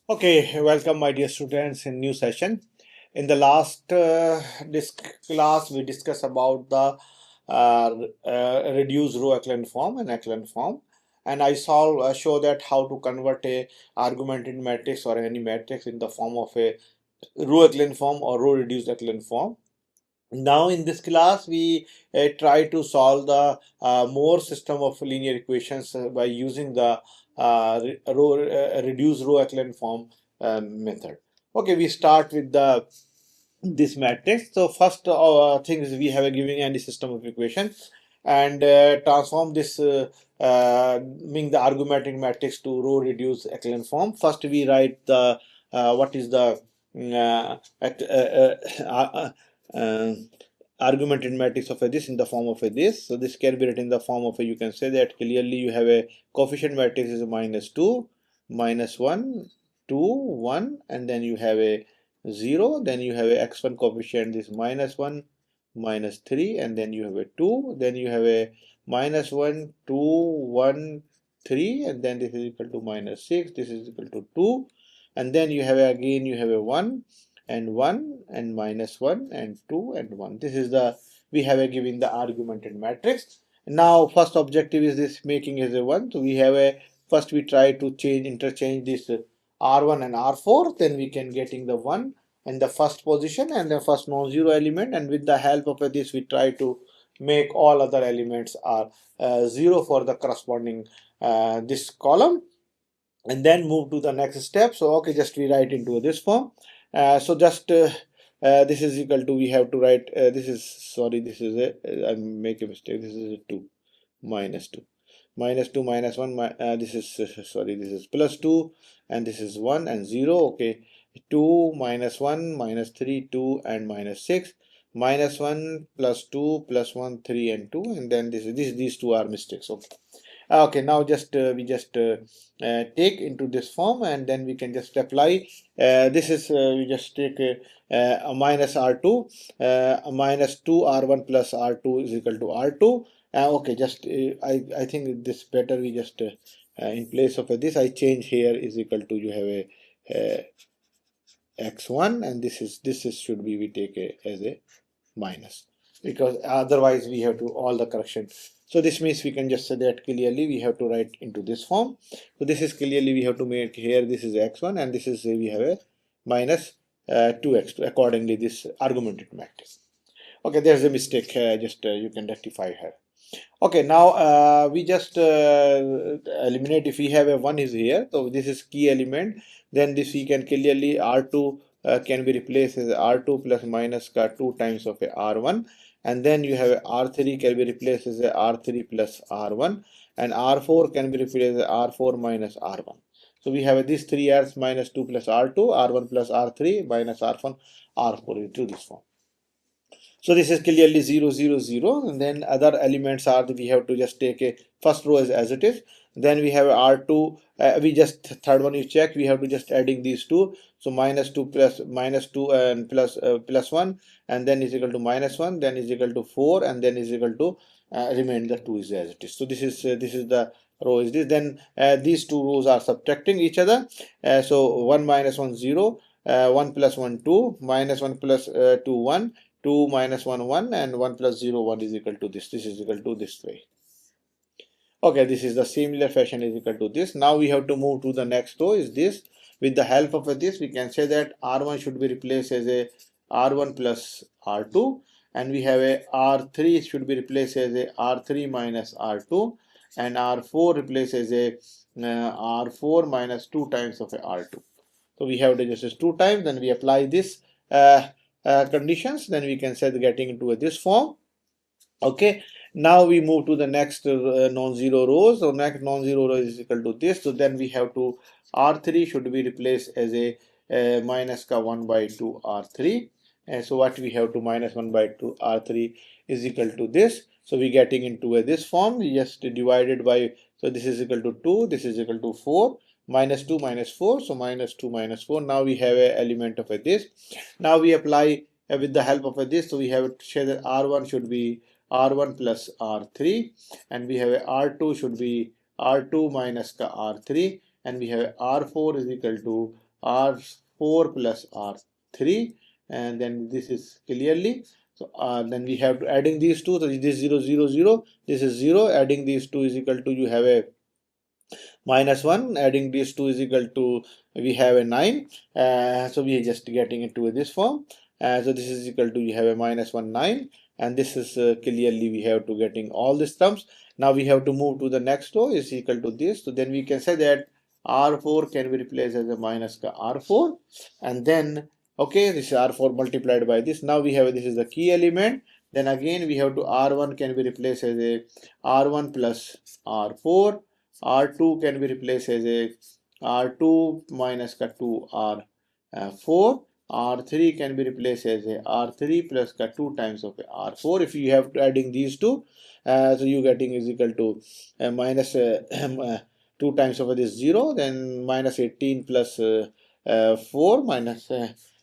Okay, welcome my dear students in new session. In the last this class, we discussed about the reduced row echelon form and echelon form, and I show that how to convert a argumented matrix or any matrix in the form of a row echelon form or row reduced echelon form. Now in this class, we try to solve the more system of linear equations by using the reduced row echelon form method. Okay, we start with the this matrix. So first thing is we have a giving any system of equation and transform this meaning the argumented matrix to row reduced echelon form. First we write the what is the argumented matrix of a this in the form of a this. So this can be written in the form of a, you can say that clearly you have a coefficient matrix is -2, -1, 2, 1, and then you have a 0, then you have a x1 coefficient is -1, -3, and then you have a 2, then you have a -1, 2, 1, 3, and then this is equal to -6, this is equal to 2, and then you have again you have a 1 and 1 and -1 and 2 and 1. This is the we have a given the argumented matrix. Now first objective is this making as a 1. So we have a first we try to interchange this R1 and R4, then we can getting the 1 in the first position and the first non-zero element, and with the help of this we try to make all other elements are 0 for the corresponding this column, and then move to the next step. So okay, just we write into this form. So just this is equal to, we have to write this is, sorry, this is a I make a mistake, this is a 2 -2 -2 -1 this is sorry, this is +2 and this is 1 and 0. Okay, 2 -1 -3 2 and -6 -1 +2 +1 3 and 2, and then these two are mistakes. Okay. Okay, now just we just take into this form, and then we can just apply. This is we just take a minus R2, a -2 R1 plus R2 is equal to R2. Okay, just I think this better we just in place of this I change here is equal to, you have a x1, and this is should be we take as a minus, because otherwise we have to all the correction. So this means we can just say that clearly we have to write into this form. So this is clearly we have to make here, this is x1 and this is we have a minus 2x2, accordingly this argumented matrix. Okay, there's a mistake, just you can rectify here. Okay, now we just eliminate. If we have a 1 is here, so this is key element, then this we can clearly R2 can be replaced as R2 plus minus 2 times of a R1, and then you have a R3 can be replaced as a R3 plus R1, and R4 can be replaced as R4 minus R1. So we have these 3 R's minus 2 plus R2, R1 plus R3 minus R1, R4 into this form. So this is clearly 0, 0, 0, and then other elements are we have to just take a first row as it is. Then we have R2, we just third one you check, we have to just adding these two. So -2 plus -2 and plus 1, and then is equal to -1, then is equal to 4, and then is equal to remain the 2 is as it is. So this is the row is this. Then these two rows are subtracting each other. So 1 minus 1 0, 1 plus 1 2, -1 plus 2 1. 2 minus 1 1, and 1 plus 0 1 is equal to this. This is equal to this way. Okay, this is the similar fashion is equal to this. Now we have to move to the next row is this. With the help of this, we can say that R1 should be replaced as a R1 plus R2, and we have a R3 should be replaced as a R3 minus R2, and R4 replaced as a R4 minus 2 times of a R2. So we have to just 2 times, then we apply this conditions, then we can set getting into this form. Okay, now we move to the next non-zero row. So next non-zero row is equal to this. So then we have to R3 should be replaced as a minus 1 by 2 R3. And so what we have to minus 1 by 2 R3 is equal to this. So we getting into this form, we just divided by, so this is equal to 2, this is equal to 4, -2 minus 4, so -2 minus 4. Now we have a element of this. Now we apply with the help of this. So we have to say that R1 should be R1 plus R3, and we have a R2 should be R2 minus R3, and we have R4 is equal to R4 plus R3, and then this is clearly. So then we have to adding these two. So this 0, 0, 0. This is 0. Adding these two is equal to, you have a -1. Adding these two is equal to, we have a 9. So we are just getting into this form. So this is equal to, you have a -1, 9, and this is clearly we have to getting all these terms. Now we have to move to the next row is equal to this. So then we can say that R4 can be replaced as a minus R4, and then okay, this is R4 multiplied by this. Now we have, this is the key element. Then again we have to, R1 can be replaced as a R1 plus R4. R2 can be replaced as a R2 minus 2 R4. R3 can be replaced as a R3 plus 2 times of R4. If you have to adding these two, so you getting is equal to minus 2 times of this 0, then minus 18 plus 4 minus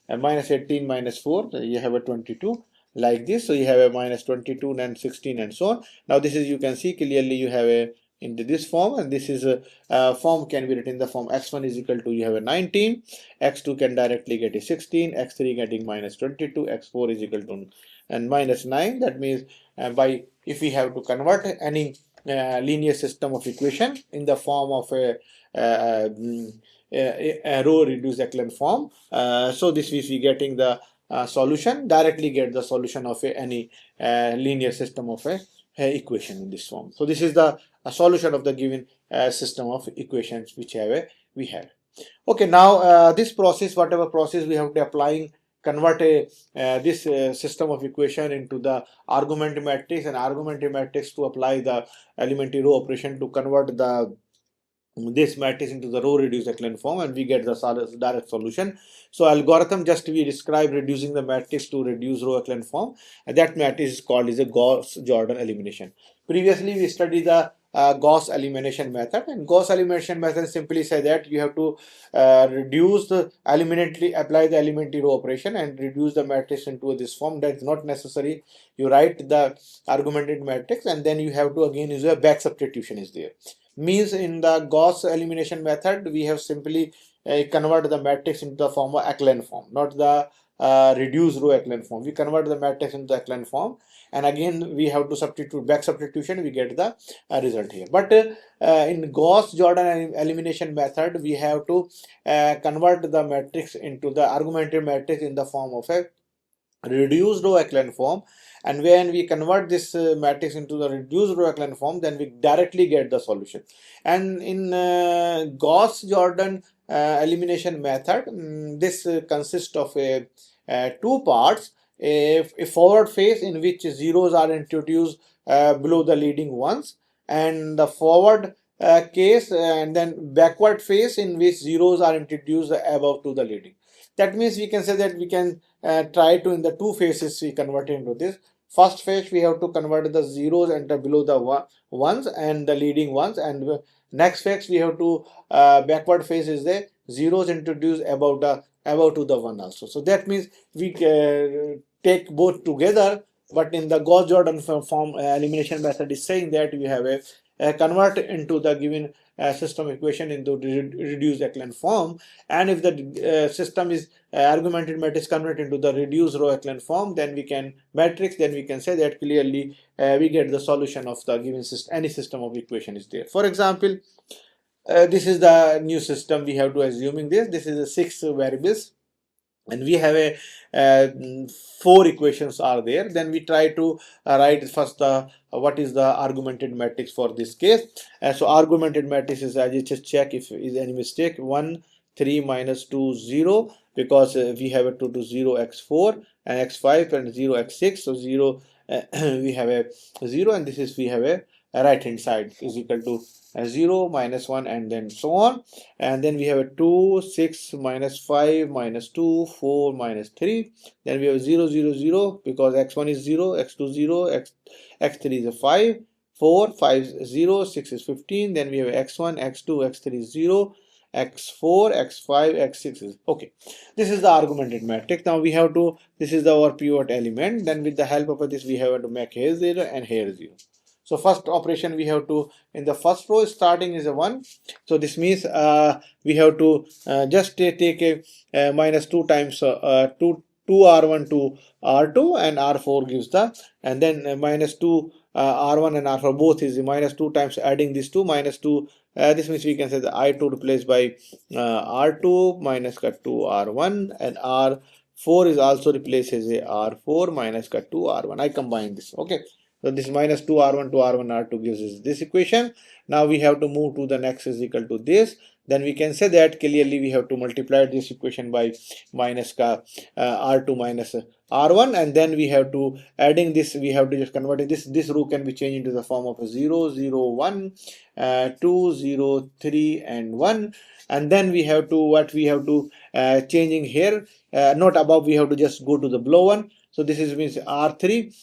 minus 18 minus 4, so you have a 22 like this. So you have a minus 22 and 16 and so on. Now this is, you can see clearly you have a into this form, and this is a form can be written in the form x1 is equal to, you have a 19, x2 can directly get a 16, x3 getting minus 22, x4 is equal to and minus 9. That means by, if we have to convert any linear system of equation in the form of a row reduced echelon form, so this is we getting the solution, directly get the solution of any linear system of a equation in this form. So this is the solution of the given system of equations which we have. Okay, now this process, whatever process we have to applying, convert this system of equation into the argument matrix, and argument matrix to apply the elementary row operation to convert the this matrix into the row reduced echelon form, and we get the direct solution. So algorithm just we describe reducing the matrix to reduce row echelon form, and that matrix is called is a Gauss-Jordan elimination. Previously we studied the Gauss elimination method, and Gauss elimination method simply say that you have to reduce the apply the elementary row operation and reduce the matrix into this form. That's not necessary. You write the argumented matrix, and then you have to again use a back substitution is there. Means in the Gauss elimination method we have simply convert the matrix into the form of echelon form, not the reduced row echelon form. We convert the matrix into the echelon form, and again we have to substitute back substitution, we get the result here. But in Gauss-Jordan elimination method we have to convert the matrix into the argumented matrix in the form of a reduced row echelon form, and when we convert this matrix into the reduced row echelon form, then we directly get the solution. And in Gauss-Jordan elimination method, this consists of two parts: a forward phase in which zeros are introduced below the leading ones, and the forward case, and then backward phase in which zeros are introduced above to the leading. That means we can say that we can try to, in the two phases we convert into this. First phase we have to convert the zeros enter below the ones and the leading ones, and next phase we have to backward phase is the zeros introduced above to the one also. So that means we take both together, but in the Gauss-Jordan form elimination method is saying that we have a convert into the given system equation into reduced echelon form, and if the system is argumented matrix converted into the reduced row echelon form, then we can say that clearly we get the solution of the given system, any system of equation is there. For example, this is the new system we have to assuming this is a 6 variables, and we have a 4 equations are there. Then we try to write first the what is the argumented matrix for this case. So argumented matrix is, I just check if is any mistake, 1 3 minus 2 0, because we have a 2 to 0 x4 and x5 and 0 x6. So 0 we have a 0, and this is we have a right hand side is equal to 0 minus 1 and then so on. And then we have a 2 6 minus 5 minus 2 4 minus 3. Then we have 0 0 0 because x1 is 0, x2 0, x3 is a 5, 4 5 0, 6 is 15. Then we have x1 x2 x3 is 0, x4 x5 x6 is okay. This is the argumented matrix. Now we have to, this is our pivot element. Then with the help of this we have to make here 0 and here 0. So first operation we have to, in the first row starting is a 1. So this means we have to just take a minus 2 times 2 R1 to R2, and R4 gives the, and then minus 2 R1 and R4 both is minus 2 times adding these two minus 2. This means we can say the I2 replaced by R2 minus cut to R1, and R4 is also replaced as a R4 minus cut to R1. I combine this. Okay. So this minus 2 R1 to R1 R2 gives us this equation. Now we have to move to the next is equal to this. Then we can say that clearly we have to multiply this equation by minus R2 minus R1, and then we have to adding this, we have to just convert it. This row can be changed into the form of a 0 0 1 2 0 3 and 1, and then we have to what we have to changing here, not above, we have to just go to the below one. So this is means R3.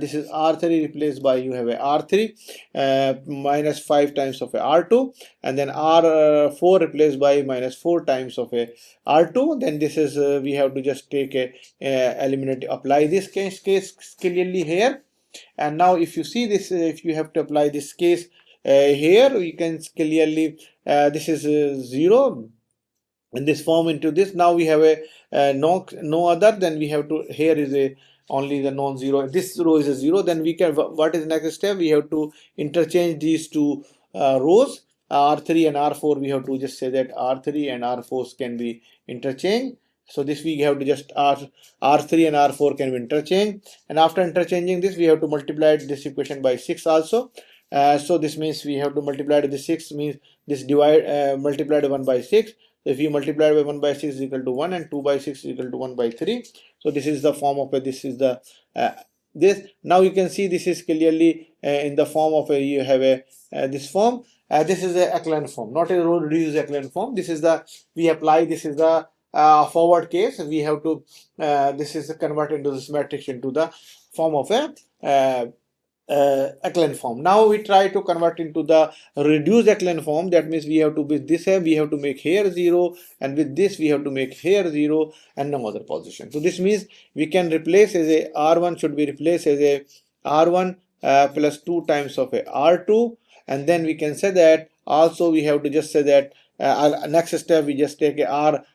This is R3 replaced by, you have a R3 minus 5 times of a R2, and then R4 replaced by minus 4 times of a R2. Then this is we have to just take a eliminate, apply this case clearly here. And now if you see this, if you have to apply this case here, you can clearly this is 0 in this form into this. Now we have a no other, then we have to, here is a only the non-zero, this row is a 0. Then we can, what is the next step, we have to interchange these two rows, R3 and R4. We have to just say that R3 and R4 can be interchanged. So this we have to just R3 and R4 can be interchanged, and after interchanging this we have to multiply this equation by 6 also. So this means we have to multiply the 6, means this divide multiplied 1 by 6. So if you multiply by 1 by 6 is equal to 1, and 2 by 6 is equal to 1 by 3. So this is the form of a, this is the this. Now you can see this is clearly in the form of a, you have a this form. This is a echelon form, not a row reduced echelon form. This is the, we apply, this is the forward case. We have to this is converted into this matrix into the form of a echelon form. Now we try to convert into the reduced echelon form. That means we have to, with this we have to make here 0, and with this we have to make here 0 and no other position. So this means we can replace as a R1 should be replaced as a R1 plus 2 times of a R2, and then we can say that also we have to just say that next step we just take a R3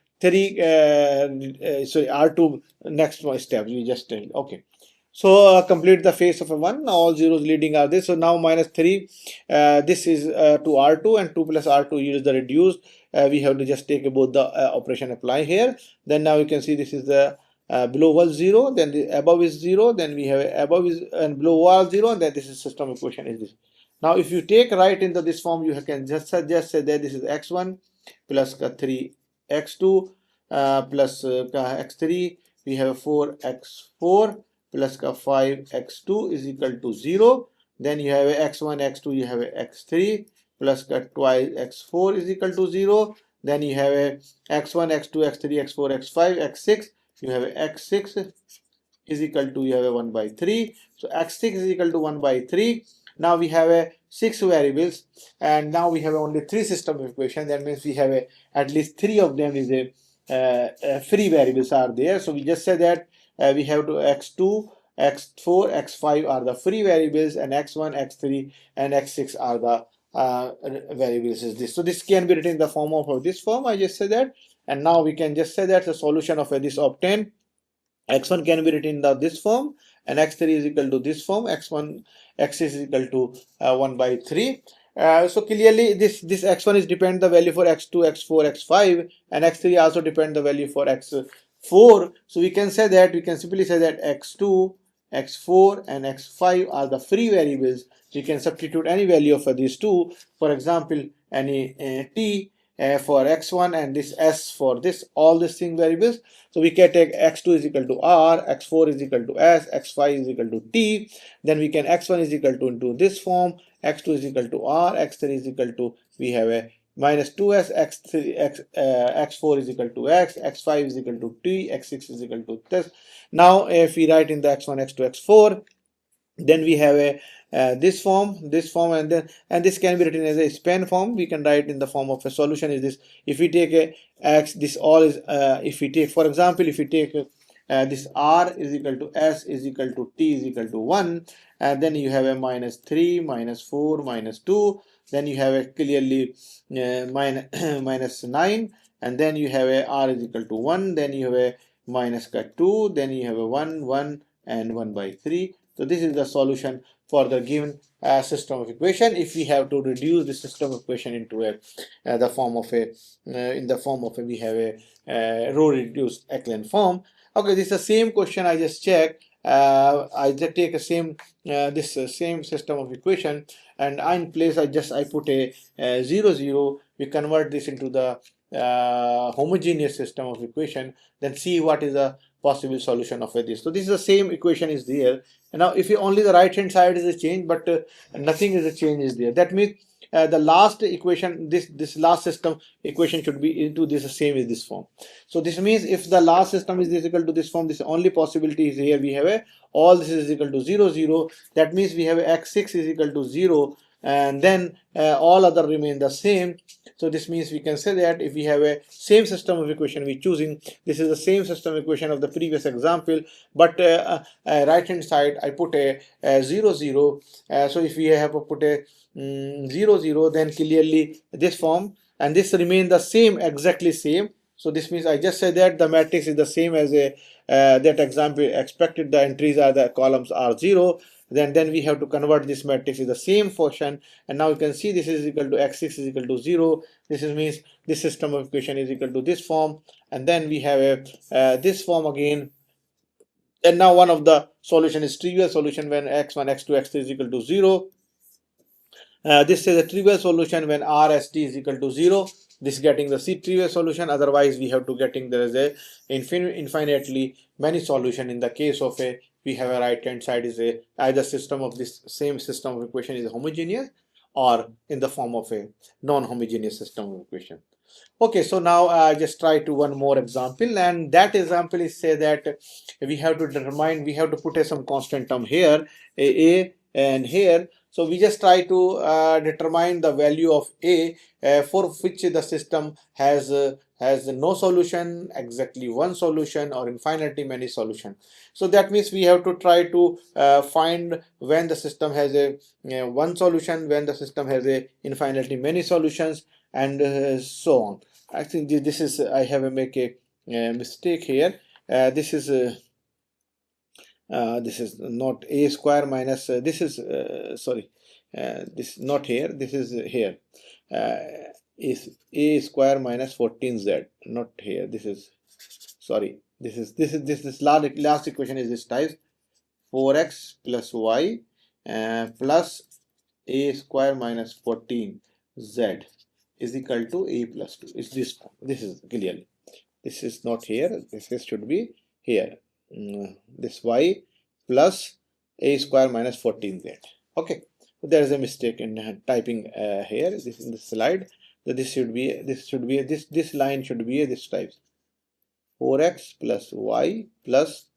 sorry R2, next one step we just take. Okay. So complete the face of a 1. Now all zeros leading are this. So now minus 3. This is to R2, and 2 plus R2 yields the reduced. We have to just take both the operation apply here. Then now you can see this is the below was 0. Then the above is 0. Then we have above is and below was 0. And then this is system equation is this. Now if you take right into this form, you can just say that this is x1 plus 3 x2 plus x3. We have 4x4 plus 5x2 is equal to 0. Then you have a x1, x2, you have a x3 plus twice x4 is equal to 0. Then you have a x1, x2, x3, x4, x5, x6. You have a x6 is equal to, you have a 1 by 3. So x6 is equal to 1 by 3. Now we have a 6 variables, and now we have only 3 system equation. That means we have a, at least 3 of them is a free variables are there. So we just say that we have to x2, x4, x5 are the free variables, and x1, x3, and x6 are the variables is this. So this can be written in the form of this form. I just said that, and now we can just say that the solution of this obtained, x1 can be written in this form, and x3 is equal to this form, x1 x6 is equal to 1 by 3. So clearly this x1 is depend the value for x2, x4, x5, and x3 also depend the value for x4. So we can say that, we can simply say that x2, x4, and x5 are the free variables. So you can substitute any value of these two. For example, any t for x1 and this s for this, all these thing variables. So we can take x2 is equal to r, x4 is equal to s, x5 is equal to t. Then we can x1 is equal to into this form, x2 is equal to r, x3 is equal to, we have a minus 2s, x4 is equal to x, x5 is equal to t, x6 is equal to this. Now if we write in the x1, x2, x4, then we have a this form, and then, and this can be written as a span form. We can write in the form of a solution is this. If we take a x, this all is if we take, for example, if we take this r is equal to s is equal to t is equal to 1, and then you have a minus 3, minus 4, minus 2, then you have a clearly minus 9, and then you have a r is equal to 1, then you have a minus 2, then you have a 1, 1, and 1 by 3. So this is the solution for the given system of equation. If we have to reduce the system of equation into a the form of a in the form of a, we have a row reduced echelon form. Okay, this is the same question I just checked. I just take a same this same system of equation, and in place I put a 0 0. We convert this into the homogeneous system of equation, then see what is the possible solution of this. So this is the same equation is there. And now if you only the right hand side is a change, but nothing is a change is there. That means the last equation, this last system equation should be into this same as this form. So this means if the last system is equal to this form, this only possibility is here we have a all this is equal to 0 0. That means we have a x6 is equal to 0, and then all other remain the same. So this means we can say that if we have a same system of equation we choosing, this is the same system equation of the previous example, but right hand side I put a 0 0. So if we have put a 0 0, then clearly this form and this remain the same, exactly same. So this means I just said that the matrix is the same as a that example expected. The entries are the columns are 0. Then we have to convert this matrix in the same function, and now you can see this is equal to x6 is equal to 0. This means this system of equation is equal to this form, and then we have a this form again. And now one of the solution is trivial solution when x1 x2 x3 is equal to 0. This is a trivial solution when RST is equal to 0. This getting the C trivial solution. Otherwise, we have to getting there is a infinitely many solution. In the case of a we have a right hand side is a either system of this same system of equation is homogeneous, or in the form of a non-homogeneous system of equation. Okay, so now just try to one more example, and that example is say that we have to determine, we have to put some constant term here, a and here. So we just try to determine the value of a for which the system has no solution, exactly one solution, or infinitely many solution. So that means we have to try to find when the system has a one solution, when the system has a infinitely many solutions, and so on. I think this is I have a make a mistake here. This is not a square minus this is sorry, this not here, this is here, is a square minus 14z, not here. This is sorry, this last equation is this type 4x plus y plus a square minus 14z is equal to a plus 2. Is this form? This is clearly, this is not here, this should be here. This y plus a square minus 14z. Okay, so there is a mistake in typing here. This in the slide. So this line should be this type 4x plus y plus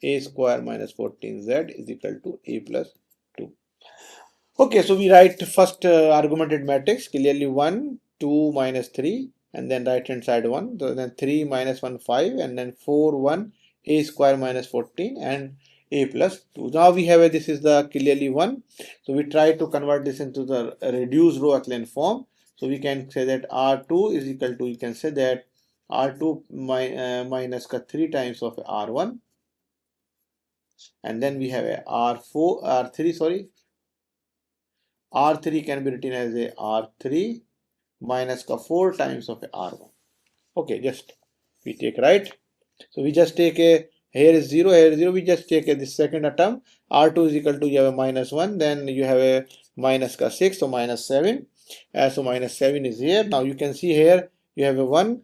a square minus 14z is equal to a plus 2. Okay, so we write first argumented matrix clearly 1, 2, minus 3, and then right hand side 1, so then 3, minus 1, 5, and then 4, 1, a square minus 14, and a plus 2. Now we have this is the clearly 1. So we try to convert this into the reduced row echelon form. So we can say that R2 is equal to, you can say that R2 minus 3 times of R1, and then we have a R4, R3, sorry. R3 can be written as a R3 minus 4 times of a R1. Okay, just we take right. So we just take a, here is 0, here is 0, we just take this second term. R2 is equal to, you have a minus 1, then you have a minus 6, so minus 7. So minus 7 is here. Now you can see here you have a 1.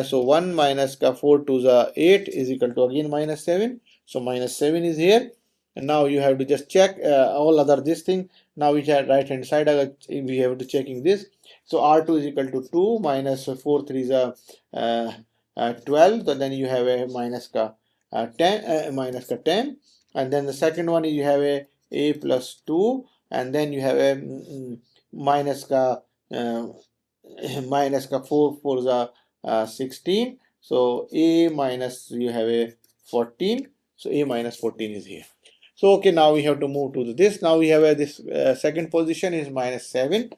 So 1 minus 4 to the 8 is equal to again minus 7. So minus 7 is here. And now you have to just check all other this thing. Now we have right hand side, we have to checking this. So R2 is equal to 2 minus 4 3 is 12. So then you have a minus 10, and then the second one is you have a plus 2, and then you have a minus minus 4 4 is 16. So a minus you have a 14. So a minus 14 is here. So okay, now we have to move to this. Now we have this second position is -7.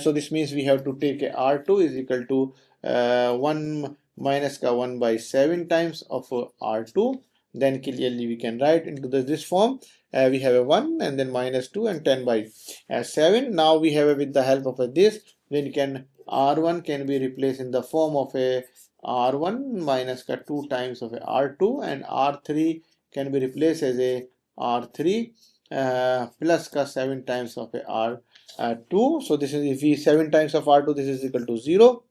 So this means we have to take a R2 is equal to 1 minus ka 1 by 7 times of R2. Then clearly we can write into this form. We have a 1 and then -2 and 10 by 7. Now we have with the help of this, then you can R1 can be replaced in the form of a R1 minus ka 2 times of a R2, and R3 can be replaced as a R3 plus ka 7 times of a R2. So this is, if we 7 times of R2, this is equal to 0.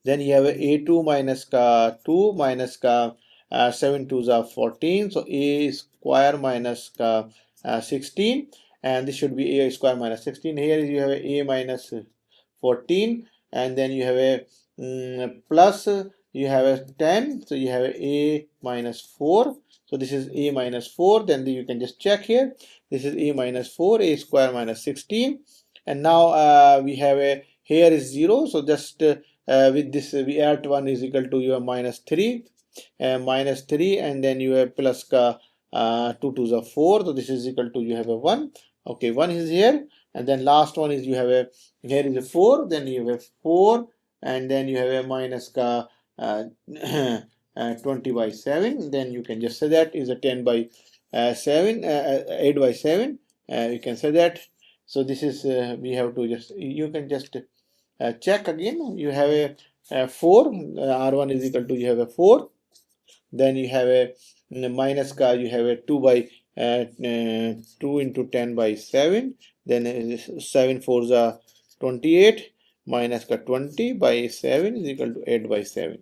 Then you have a2 minus ka 2 minus ka 7 2s are 14. So a square minus ka 16, and this should be a square minus 16. Here you have a minus 14, and then you have a plus, you have a 10, so you have a minus 4. So this is a minus 4. Then you can just check here, this is a minus 4, a square minus 16. And now we have a, here is 0, so just with this we add 1 is equal to your minus 3, and then you have plus ka 2 2s are 4, so this is equal to, you have a 1. Okay, 1 is here, and then last one is you have a, here is a 4, then you have a 4, and then you have a minus ka 20 by 7. Then you can just say that is a 10 by 7, 8 by 7. You can say that. So this is we have to just, you can just check again. You have a 4, R1 is equal to, you have a 4. Then you have a minus ka, you have a 2 by 2 into 10 by 7. Then 7 4s are 28, minus ka 20 by 7 is equal to 8 by 7.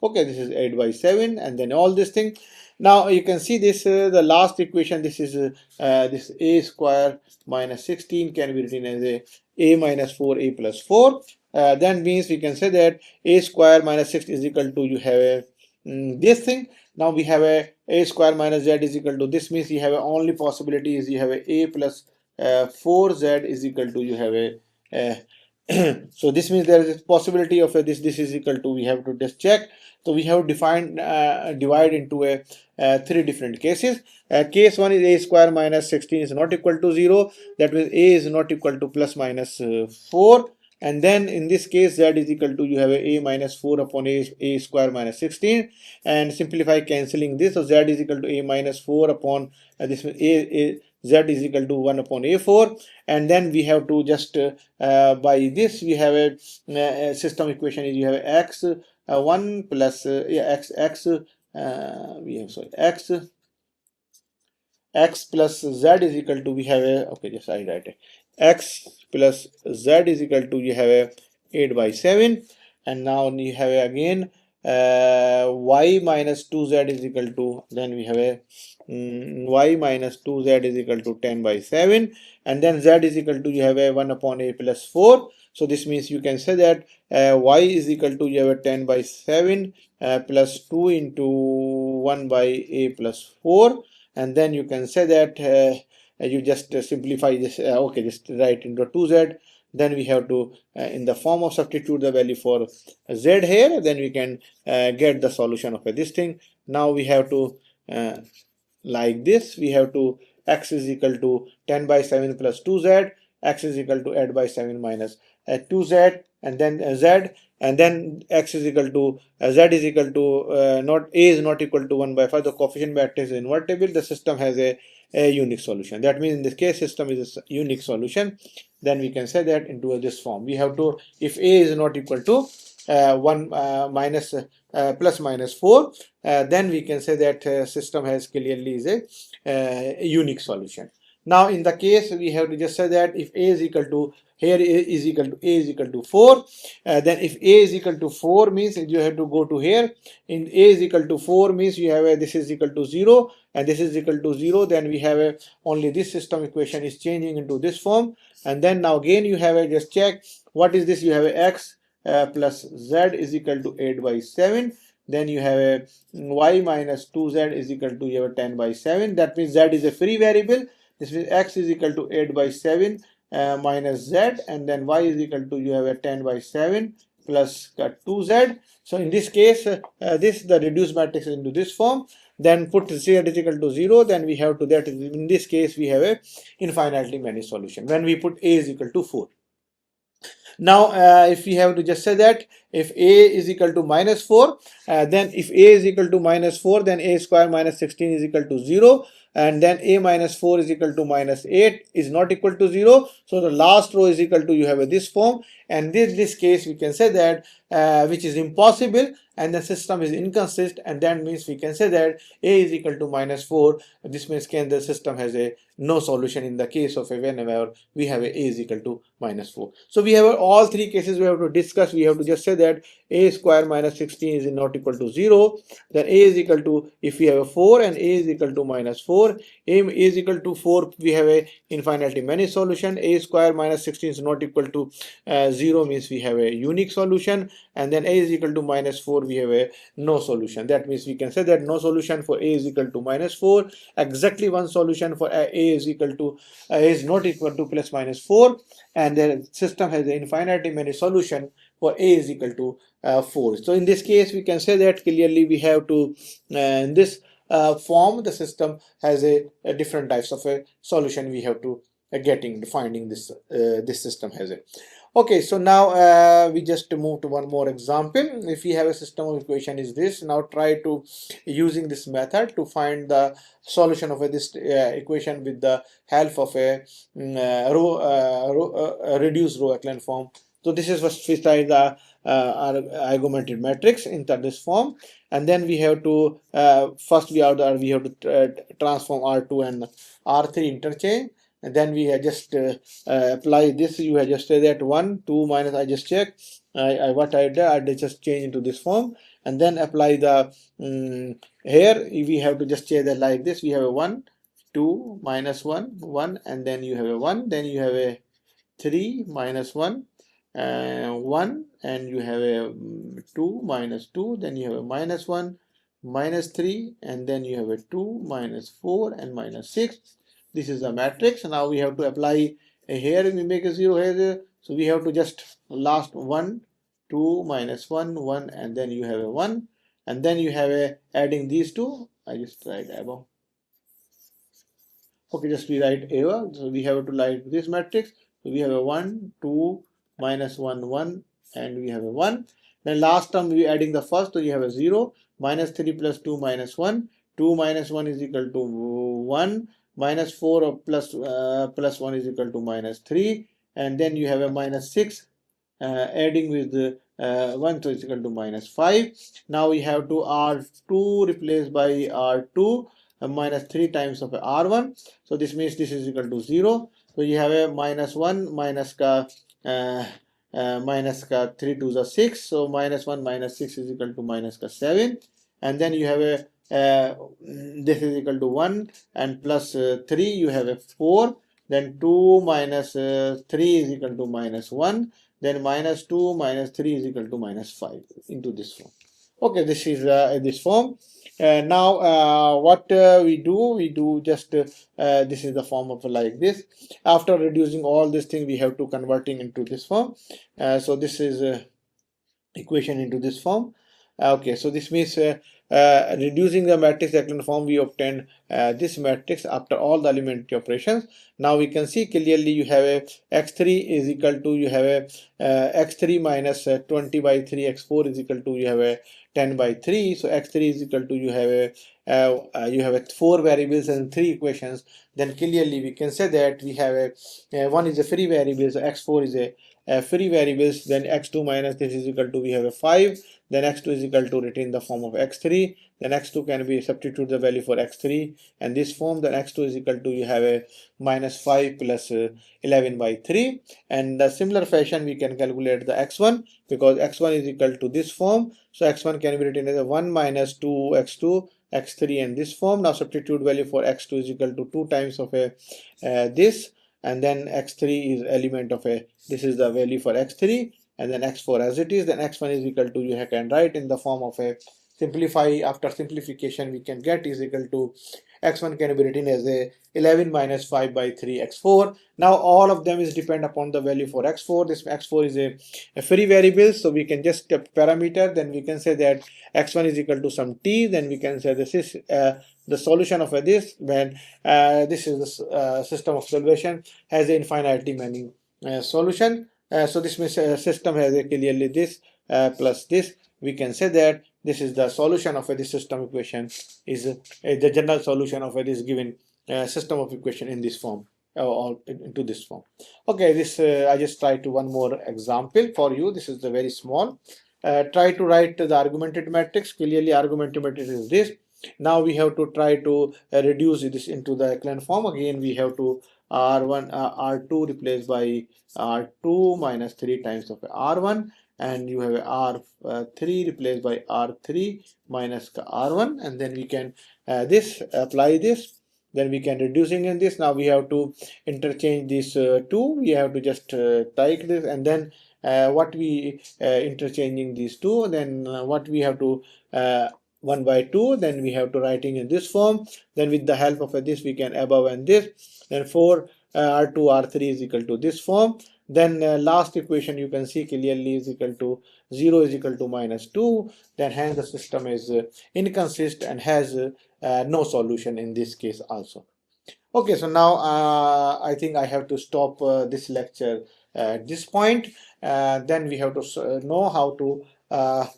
Okay, this is 8 by 7, and then all this thing. Now you can see this, the last equation, this is this a square minus 16 can be written as a minus 4 a plus 4. Then means we can say that a square minus 6 is equal to, you have a this thing. Now we have a square minus z is equal to, this means you have a only possibility is you have a plus 4z is equal to, you have a so this means there is a possibility of this is equal to, we have to just check. So we have defined divide into a 3 different cases. Case 1 is a square minus 16 is not equal to 0, that means a is not equal to plus minus 4. And then in this case z is equal to, you have a minus 4 upon a square minus 16, and simplify cancelling this, so z is equal to a minus 4 upon this, z is equal to 1 upon a4. And then we have to just by this we have a system equation is, you have x 1 plus x we have, sorry, x plus z is equal to, we have a, okay, just I write it, x plus z is equal to, you have a 8 by 7. And now you have again y minus 2z is equal to, then we have a y minus 2z is equal to 10 by 7. And then z is equal to, you have a 1 upon a plus 4. So this means you can say that y is equal to, you have a 10 by 7 plus 2 into 1 by a plus 4. And then you can say that you just simplify this, okay, just write into 2z. Then we have to in the form of substitute the value for z here, then we can get the solution of this thing. Now we have to like this, we have to x is equal to 10 by 7 plus 2z, x is equal to 8 by 7 minus 2z, and then z, and then x is equal to z is equal to not a is not equal to 1 by 5. The coefficient matrix is invertible, the system has a unique solution. That means in this case system is a unique solution. Then we can say that into this form. We have to, if a is not equal to 1 minus plus minus 4, then we can say that system has clearly is a unique solution. Now in the case we have to just say that if a is equal to, here a is equal to, a is equal to 4, then if a is equal to 4 means you have to go to here, in a is equal to 4 means you have a, this is equal to 0 and this is equal to 0, then we have a, only this system equation is changing into this form. And then now again you have a, just check what is this, you have a x plus z is equal to 8 by 7. Then you have a y minus 2z is equal to, you have a 10 by 7. That means z is a free variable. This means x is equal to 8 by 7 minus z, and then y is equal to, you have a 10 by 7 plus 2z. So in this case this the reduced matrix into this form. then put z is equal to 0, then we have to that in this case we have a infinitely many solution when we put a is equal to 4. Now, if we have to just say that if a is equal to minus 4, then if a is equal to minus 4, then a square minus 16 is equal to 0, and then a minus 4 is equal to minus 8 is not equal to 0. So the last row is equal to, you have this form, and this case we can say that which is impossible, and the system is inconsistent, and that means we can say that a is equal to minus 4. This means the system has a no solution in the case of a whenever we have a is equal to minus 4. So we have all three cases we have to discuss. We have to just say that a square minus 16 is not equal to 0. Then a is equal to, if we have a 4 and a is equal to minus 4, a is equal to 4, we have a infinitely many solution. A square minus 16 is not equal to 0 means we have a unique solution, and then a is equal to minus 4, we have a no solution. That means we can say that no solution for a is equal to minus 4, exactly one solution for a is equal to is not equal to plus minus 4, and the system has an infinitely many solution for a is equal to 4. So in this case we can say that clearly we have to in this form the system has a different types of a solution we have to finding this this system has it. Okay, so now we just move to one more example. If we have a system of equation is this, now try to using this method to find the solution of this equation with the help of a reduced row echelon form. So this is what we study the argumented matrix into this form, and then we have to first we have to transform R2 and R3 interchange, and then we have just apply this. You have just say that 1 2 minus, I just check what I did, I just change into this form, and then apply the here we have to just change that like this. We have a 1 2 minus 1 1, and then you have a 1, then you have a 3 minus 1 1, and you have a 2 minus 2, then you have a minus 1 minus 3, and then you have a 2 minus 4 and minus 6. This is the matrix. Now we have to apply here, we make a 0 here, so we have to just last 1 2 minus 1 1, and then you have a 1, and then you have a adding these two. I just write above. Okay, just we write Ava. So we have to write this matrix. So we have a 1 2 minus 1 1, and we have a 1. Then last term we adding the first, so you have a 0 minus 3 plus 2 minus 1. 2 minus 1 is equal to 1, minus 4 plus 1 is equal to minus 3, and then you have a minus 6 adding with the 1, so it's equal to minus 5. Now we have to R2 replaced by R2 minus 3 times of R1. So this means this is equal to 0. So you have a minus 1 minus ka minus ka 3 to the 6. So minus 1 minus 6 is equal to minus ka 7. And then you have a this is equal to 1, and plus 3 you have a 4. Then 2 minus 3 is equal to minus 1. Then minus 2 minus 3 is equal to minus 5 into this form. Okay, this is this form. Now what we do just this is the form of like this. After reducing all this thing, we have to converting into this form. So this is equation into this form. Okay, so this means reducing the matrix echelon form, we obtained this matrix after all the elementary operations. Now we can see clearly you have a x3 is equal to, you have a x3 minus 20 by 3, x4 is equal to, you have a 10 by 3. So x3 is equal to, you have a 4 variables and 3 equations. Then clearly we can say that we have a one is a free variable, so x4 is a free variables. Then x2 minus this is equal to, we have a 5. Then x2 is equal to retain the form of x3. Then x2 can be substitute the value for x3 and this form. Then x2 is equal to, you have a minus 5 plus 11 by 3. And the similar fashion we can calculate the x1, because x1 is equal to this form. So x1 can be written as a 1 minus 2 x2 x3 and this form. Now substitute value for x2 is equal to 2 times of a this, and then x3 is element of a, this is the value for x3, and then x4 as it is. Then x1 is equal to, you can write in the form of a simplify. After simplification we can get is equal to x1 can be written as a 11 minus 5 by 3 x4. Now all of them is depend upon the value for x4. This x4 is a free variable, so we can just parameter, then we can say that x1 is equal to some t, then we can say this is the solution of this when this is the system of solution has an infinitely many solution. So this means system has a clearly this plus this. We can say that this is the solution of this system equation is the general solution of this given system of equation in this form or into this form. Okay, this I just try to one more example for you. This is the very small. Try to write the argumented matrix. Clearly, argumented matrix is this. Now we have to try to reduce this into the echelon form. Again, we have to R1 R2 replaced by R2 minus 3 times of R1, and you have R3 replaced by R3 minus R1, and then we can this apply this, then we can reducing in this. Now we have to interchange these two. We have to just take this, and then what we interchanging these two, then what we have to 1 by 2, then we have to writing in this form, then with the help of this we can above and this, then 4 R2 R3 is equal to this form. Then last equation you can see clearly is equal to 0 is equal to minus 2, then hence the system is inconsistent and has no solution in this case also. Okay, so now I think I have to stop this lecture at this point. Then we have to know how to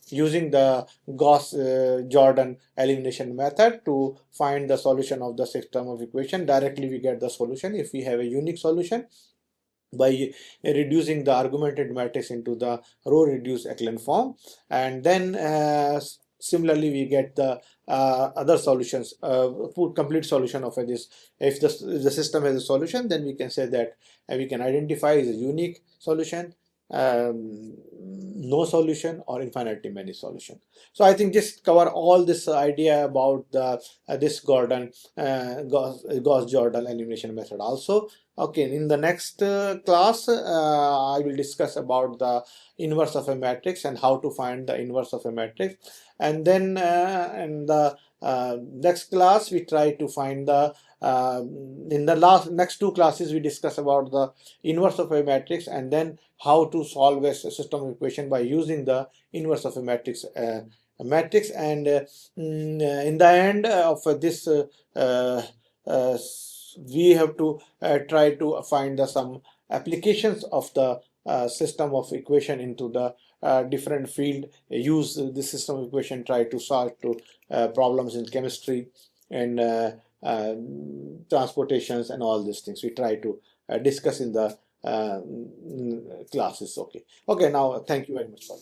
using the Gauss-Jordan elimination method to find the solution of the system of equation. Directly we get the solution if we have a unique solution by reducing the argumented matrix into the row reduced echelon form, and then similarly we get the other solutions, complete solution of this. If the system has a solution, then we can say that we can identify as a unique solution, no solution, or infinitely many solution. So I think just cover all this idea about the this Gauss-Jordan elimination method also. Okay, in the next class, I will discuss about the inverse of a matrix and how to find the inverse of a matrix. And then in the next class, we try to find the in the next two classes, we discuss about the inverse of a matrix and then how to solve a system of equation by using the inverse of a matrix. And in the end of this we have to try to find some applications of the system of equation into the different field. Use the system of equation, try to solve problems in chemistry and transportations and all these things we try to discuss in the classes. Okay, now thank you very much for